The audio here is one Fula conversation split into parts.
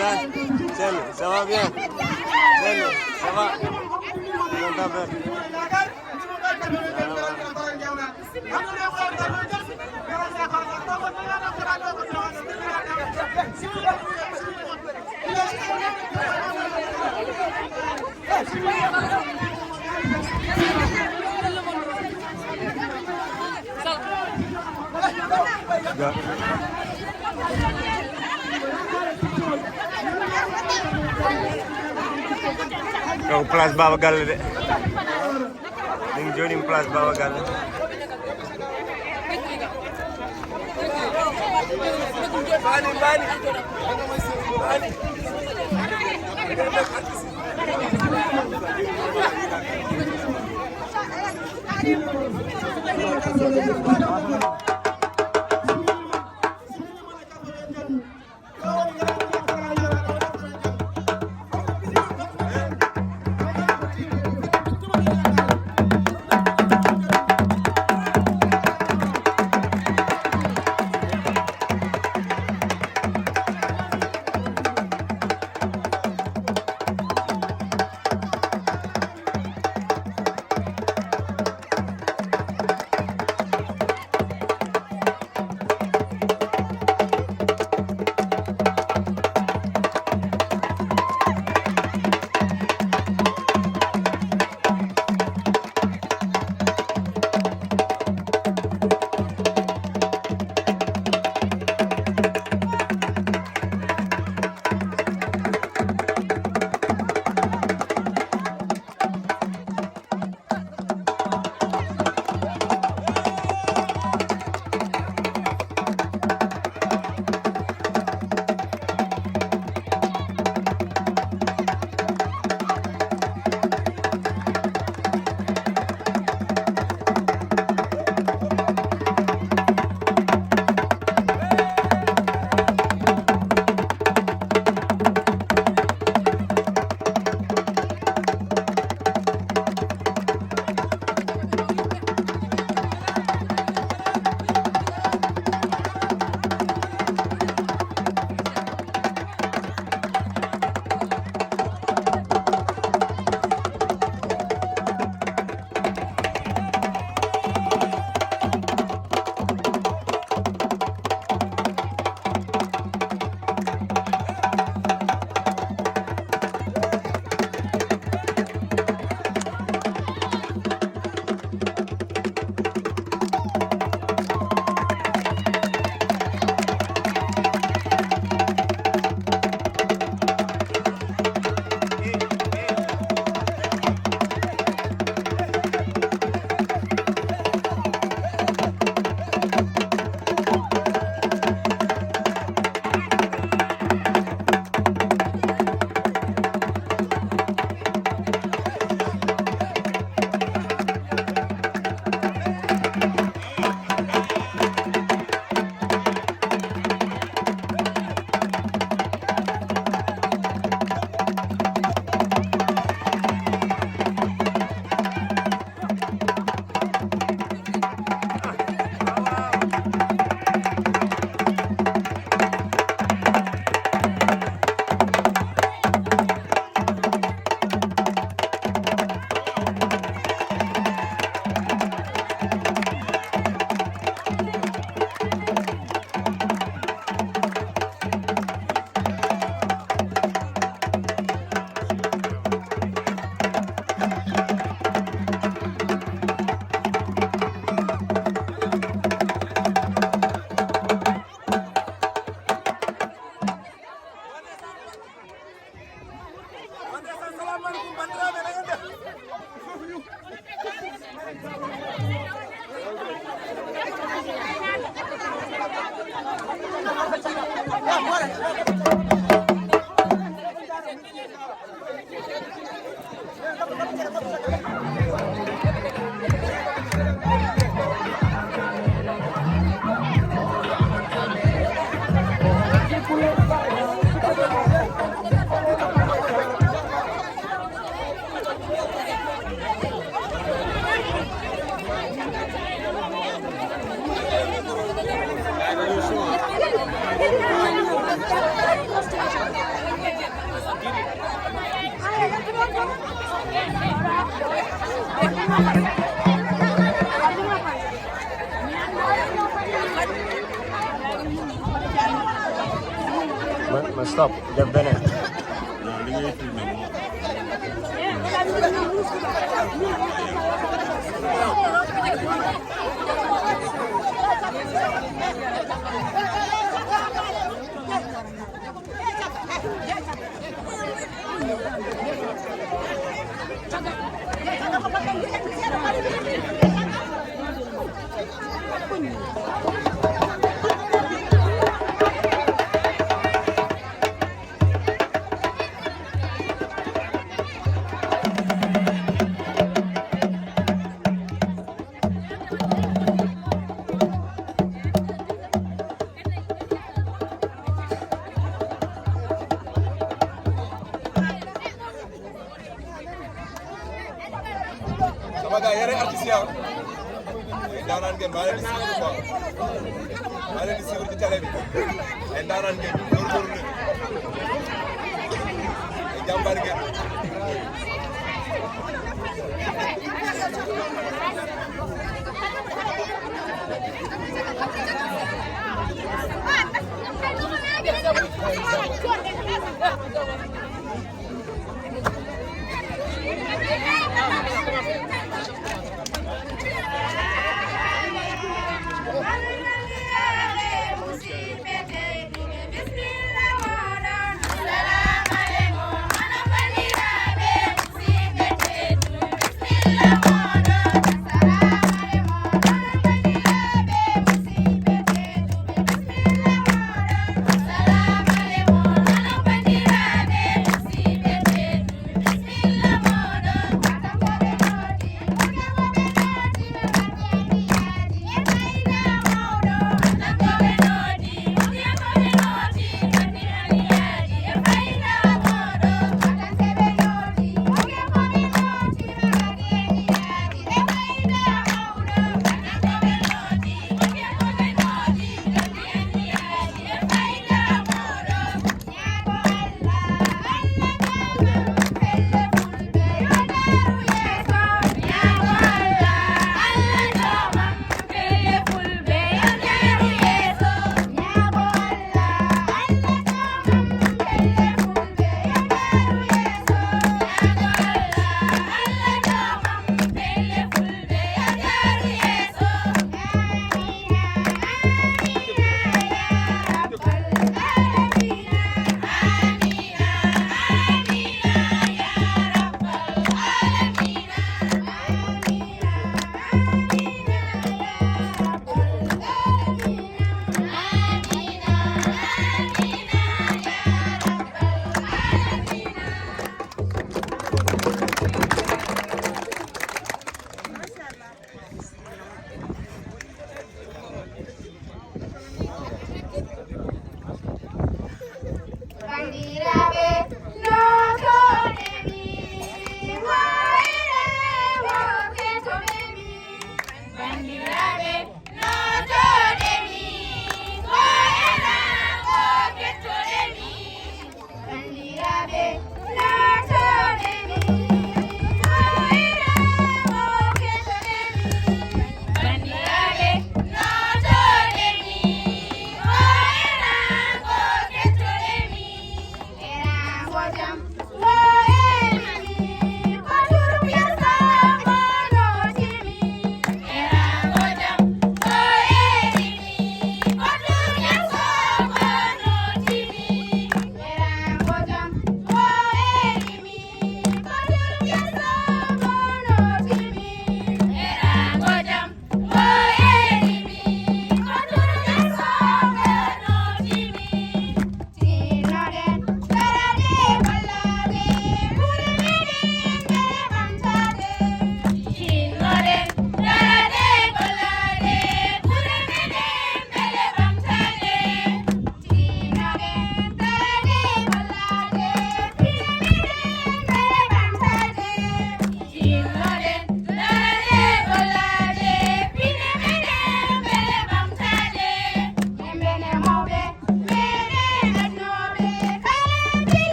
Madame, salut, ça va bien? Salut, ça va? Comment t'appelles? Kau place Baba Galle de. Ning joni place Baba Galle. Bani. Thank you. ma stop def beneen. non li ngay filmé moo. sama gars yéen ay artistes yi daanaan ngeen maa leen di suivre quoi maa leen di suivre ci télé bi ay daanaan ngeen góorgóorlu leen ay jàmbaar ngeen.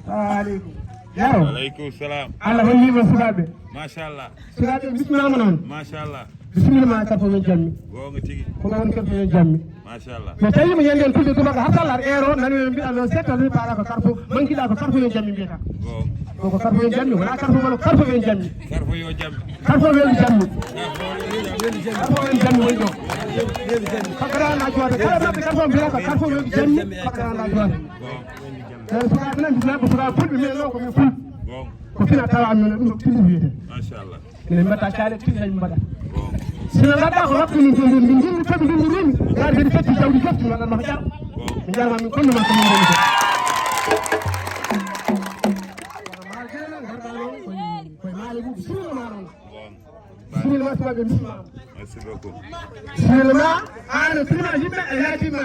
Assalamualaikum. Yaro. Waalaikumsalam. Allah holli mo sukaɓe. Mashallah. Sukaɓe bismillah non. Mashallah. Bismillah ka fo jammi. Gonga tigi. Ko won ko jammi. Mashallah. So tawi mo yenden tudde tubaka hattalar ero nani mbiɗa no setta ni para ko karfo mankiɗa ko karfo yo jammi mbiyata. Gonga. Ko karfo yo jammi wala karfo wala karfo yo jammi. Karfo yo jammi. Karfo yo jammi. Karfo yo jammi woni ɗo. Fakara na jode kala mabɓe karfo mbiyata ko karfo yo jammi fakara na jode. Sukaɓe nan bisnaɓe sukaɓe fulɓe min ɗo komin ful. Ko fina tawa min ɗum tindi wiyete. Mashallah. Minen mbatta caale tindi dañi mbaɗa. Sino gadda ko waktu min tondi min jindi tobi jindi rimi yaade kadi fetti jawdi fofti waɗan mako jar min jarma min kollu ma ko min woni koye maale ɓuuɓi simila ma noon simila ma suwaɓe bisma Merci beaucoup. simila ma an prima yimɓe e yaatima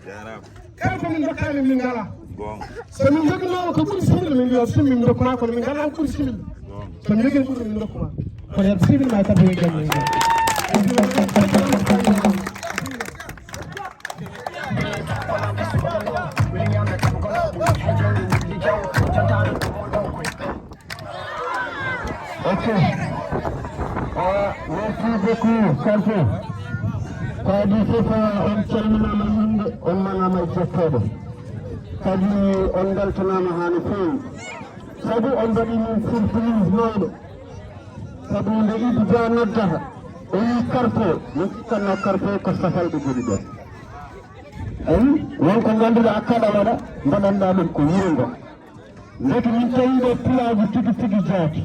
Jarama. kala ko min dokkani min ngala Gonga. so min joguinowo ko ɓuuri simila min mbiya summi min dokkuma kono min ngala ko ɓuuri simila so mi jogui ɓuuri min dokkuma kono yen simila ma tabi e jammi Ok. Merci beaucoup, Salfo. Kadi fofa on calminama yimɓe on manama e jettoɗo kadi on beltanama hano fewi sabu on mbaɗi min surprise mawɗo sabu nde Idi Dia noddata o wi Carpo min cikkanno Carpo ko safalɓe goni ɗon ayi wonko ganduɗa kaɗa waɗa mbaɗanɗa ɗum ko wuro ngo ndeke min tawiɗo pilaji tigi tigi jaati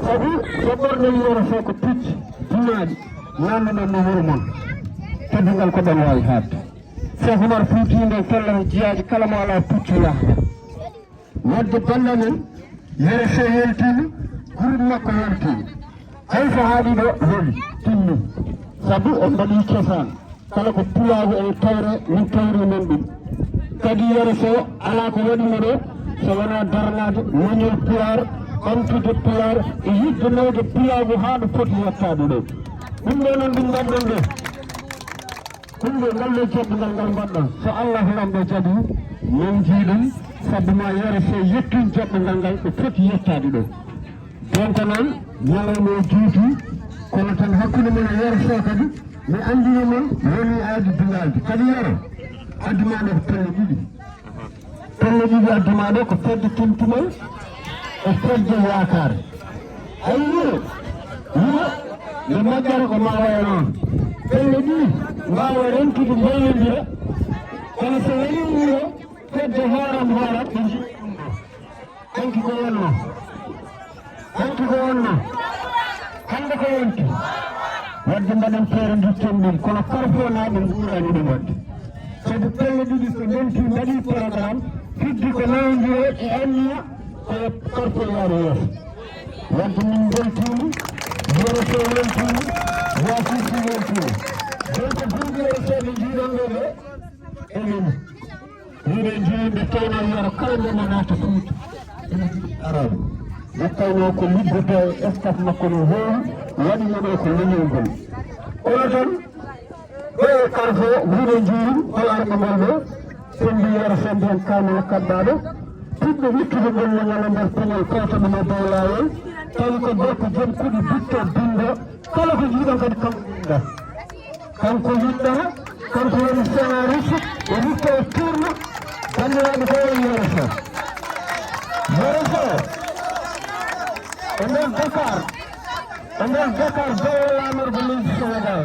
sabu so ɓornen wuro fo ko picc dunaɗi nannuɗon no wuro moon teddungal ko ɗon wawi hadde Cheikh Oumar Fouti nden fellata jiyaji kala mo ala puccu yahata wadde balla men yere so yeltima groupe makko yeltima hay so haaɗi ɗo weli timmi sabu on mbaɗi cosaan kala ko pulago e tawre min tawri men ɗum kadi yere so ala ko waɗimo ɗo so wona darnade muñol pular ɓamtude pular e yidde nawde pulago ha ɗo foti yettade ɗo ɗum ɗo noon ɗum mbaɗɗon ɗo ɗum ɗo ngal ɗo jaɓɓugal ngal mbaɗɗon so Allah lamɗo jaɓi min jiiɗum sabu ma yere so yettin jaɓɓugal ngal ɗo foti yettade ɗo donc noon ñalawma o juuti kono tan hakkude mon e yere so kadi mi andino mon woni aadi dulalde kadi yere addumaɗo ko pelle ɗiɗi addumaɗo ko fedde timtumal e fedde yakare ay wuro nde moƴƴata ko ma waye noon pelle ɗiɗi mbawa rentude mbaylodira kono so woni wuro fedde hooram ɓe jiɗi ɗum ɗo hanki ko wonno hande ko wonti wadde mbaɗen feere dutten ɗum kono Carpo naɓe guurani ɗum wadde sabu pelle ɗiɗi so ndenti mbaɗi programme fiddi ko nawodiro e anniya koye Carpo yaaro yeeso wadde min beltini yere so weltini wasisi weltini donc duuɓi seeɗe jiiɗon ɗo ɗo emin wiɗe jiiɗe tawno yero kala ndema naata Fouta arabe nde tawno ko liggoto e staff makko no heewi waɗino ɗo ko leñol ngol ono tan ɗo e Carpo wiɗe jiiɗi hol arɓe ngol ɗo sendi yero sendi hen kamana kaddaɗo tiɗɗo wittude gollengol e nder peñol kawta ɗum e dow laawol tawi ko gorko jom kuɗi bitto bindo kala ko jiiɗon kadi kanko winda kanko winɗata kanko woni scénariste o witto e tourno bandiraɓe ko woni yere so e nder Dakar bawo lamorgo leydi Sénégal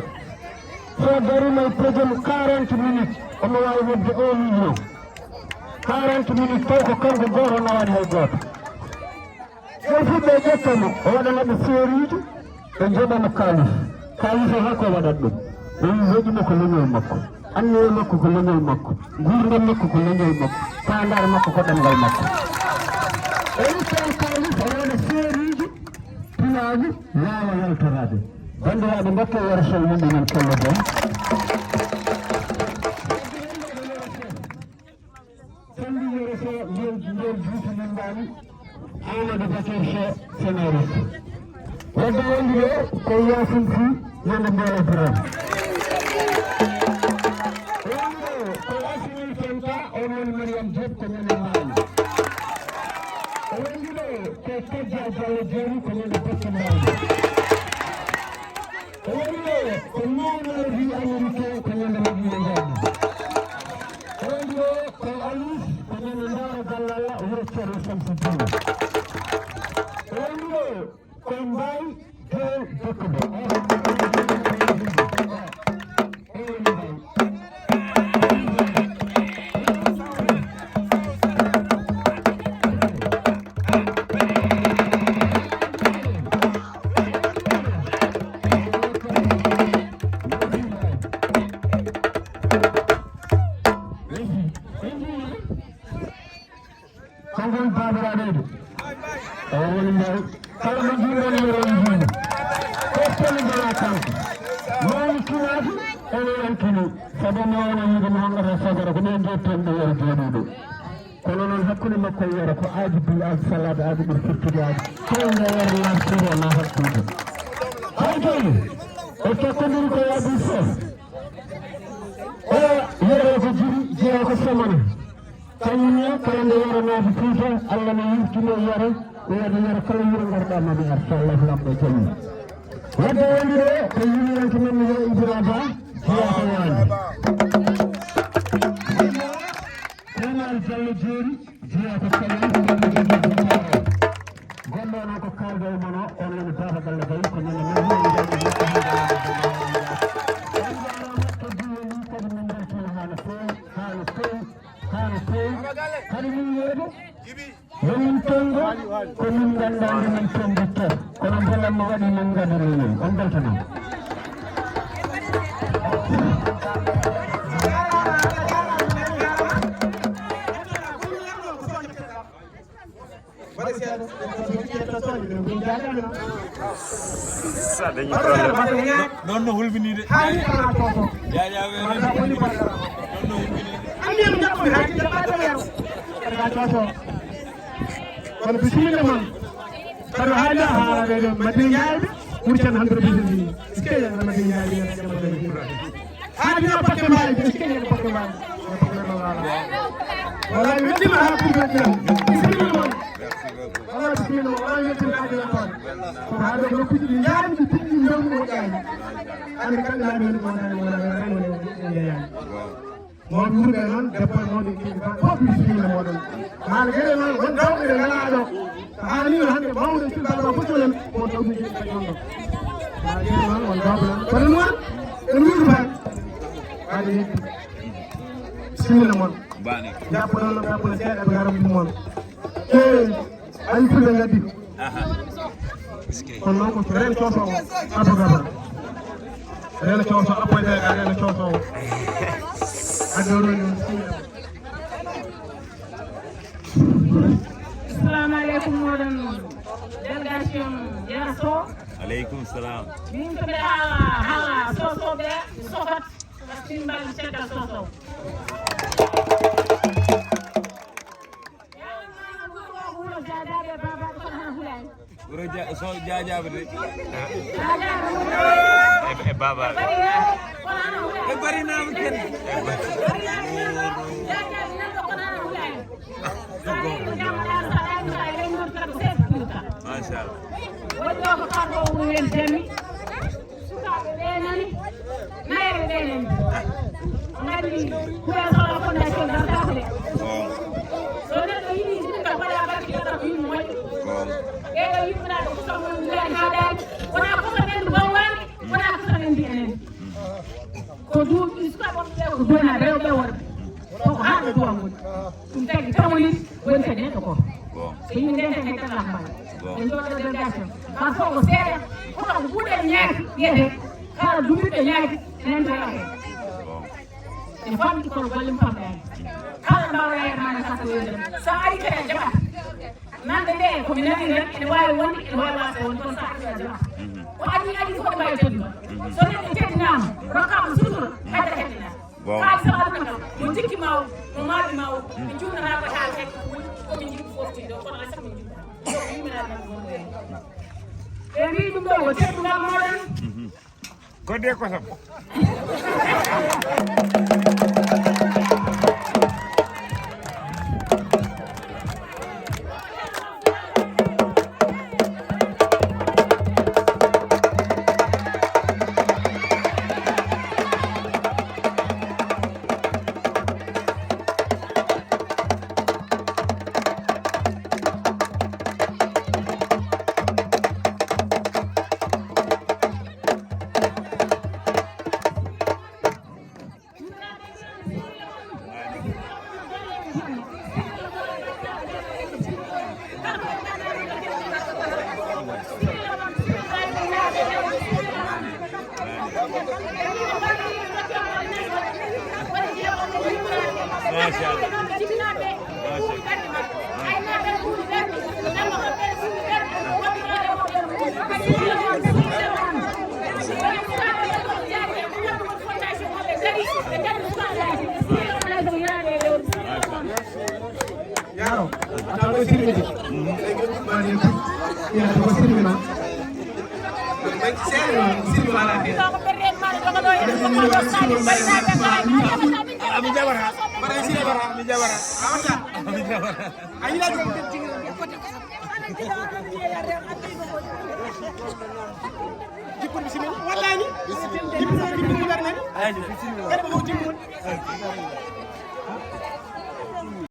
so darima e projom 40 minutes omo wawi wonde 1 million 40 minutes taw ko kanko goto nawani hay goto so fuɗɗo e ƴettamo o waɗanaɓe séeriji ɓe joɓamo kalis o holko waɗat ɗum ɓe joƴimo ko leñol makko anniye makko ko leñol makko gurdam makko ko leñol makko tandar makko ko ɗemgal makko o wittan kalis o waɗa séeriji pilaji wawa yaltorade bandiraɓe mbakke yere sol yimɓe men kello don sendi yere so nder juuti men mbani Amadou Bakar Sow scénariste wadde wondi ɗo ko Yasin Sy ñande Mboro Birame wondi ɗo ko Asimil Fen Anta on Mariam Diop ko ñene mbaali woni do ko Kadja Diallo Diop ko ñene Pekka mbaali woni do ko Mamadou Wi Américain ko ñene Madina Ndiaye woni do ko Alif ko ñene Ndara Gallala wuro Cero Samsidine woni do ko Mbay Diop Dokko kono noon hakkunde makko yoro ko aadi bi al salade aadi ɓur firtude aadi kewga yoro lamtiro na hakkude haytoyi o tokkodiri ko yaadi fof o yoro ko jiri jeeya ko somana kañumne kala nde yoro naati Fuuta Allah ne yirtino yoro wiyade yoro kala yiro gorɗa mami ar so Allah lamɗo jammi wadde wondiro ko yimiyanke men yo Ibra Ba jeeya ko waani Diallo Diori jeeya ko kala gonɗono ko kalda e mono on woni Baba Galle Gaye ko ñande men kadi min beltima haala fewi kadi min yeede yomin tongo ko min gandande men tongutter kono belamma waɗi min gadani men on beltanama non no hulbinide jaajaabe non no hulbinide amiyam jappo haji jabbade yaro kono bisimilla man kado haala haalaɓeɗo madina yayɓe ɓurtan handre bisini iskeye madina yayɓe haadino pakke mbawi iskeye pakke mbawi wala weddima ha kuɓeɗiram bisimilla man wala bisimilla man wala yettin haade yakon kono haade ko nokkuji ɗi jaami ɗi tiɗɗi ndewɗi moƴƴani ande kamɓe laami wonani wona remone yeyani mawɓe wurɓe noon debbo mawɓe kilifa fof bisimilla moɗon haala gueɗe noon won dawɓe ɗe ngalaɗo so haalino hande mawɗo cukalɗo fotolen won dawɓe jiɗi ɓe gonɗo haala gueɗe noon won dawɓe noon kono noon en wurtani haade yetти bisimilla moon jappo noon jappone seeɗa ɓe garam ɗum moon ayi fulɓe gaddi kono noon ko reno cosowo abogaba reno coso appoyɗega reno cosowo Assalamu alaikum moɗon délégation Yaraso. aleykum salam min to ɓe hala sosoɓe sofat simbal caggal sosow wuro jadaɓe babaɓe kono hana hulani wuro jaajaɓe de e babaɓe e barinama ken machallah wonɗo ko karɗo wuro hen jammi sukaɓe ɓe nani nayɓe ɓe nani gandi kuuɓe sohla fondation dartako de so neɗɗo yiɗi ɗumɗo waɗa barke yoɗa ko yimɓe moƴƴo ɓeɗo yimɓinaɗo kosomo wulani haɗani wona koso men gowani wona koso men mbiyanen ko duuɓi sukaɓe ɓe ko dona rewɓe worɓe koko haɗo duwa ngol ɗum tagui tamonit woni kadi neɗɗo ko so yimɓe ndenten hay kala mbaɗa en joɗo délégation par fof ko seeɗa kono ko ɓuuɗe ñaati yiyete kala duɓiɓe ñaati enen toyate ene famɗi kono golle mum famɗani kala mbawɗa yermane sako yodem sa ari kadi a jaɓata nanɓe ɓe komi nani ren ene wawi wonde ene wawi wasa wonde kono sa ari a jaɓata ko adi fof mbawi toddima so neɗɗo teddinama rokkama sutoro hayda heddina haalisa aduna kam mo jikki mawo mo maaɓi mawo ɓe jumnata ko haal tek komi jiɗi foftiɗo kono alay sako min jiɗɗa yimminaɗe ɓe mbi ɗum ɗo ko teddugal moɗon godde kosam Yaro, atau sini aja. Ya, atau sini mana? Sini mana dia? Ami Jawara, barang sini bara, Ami Jawara. Awasa, Ami Jawara. Ayo lagi. Jipun bismillah. Wallahi. Jipun berna. Ayo bismillah. Kan mau jipun.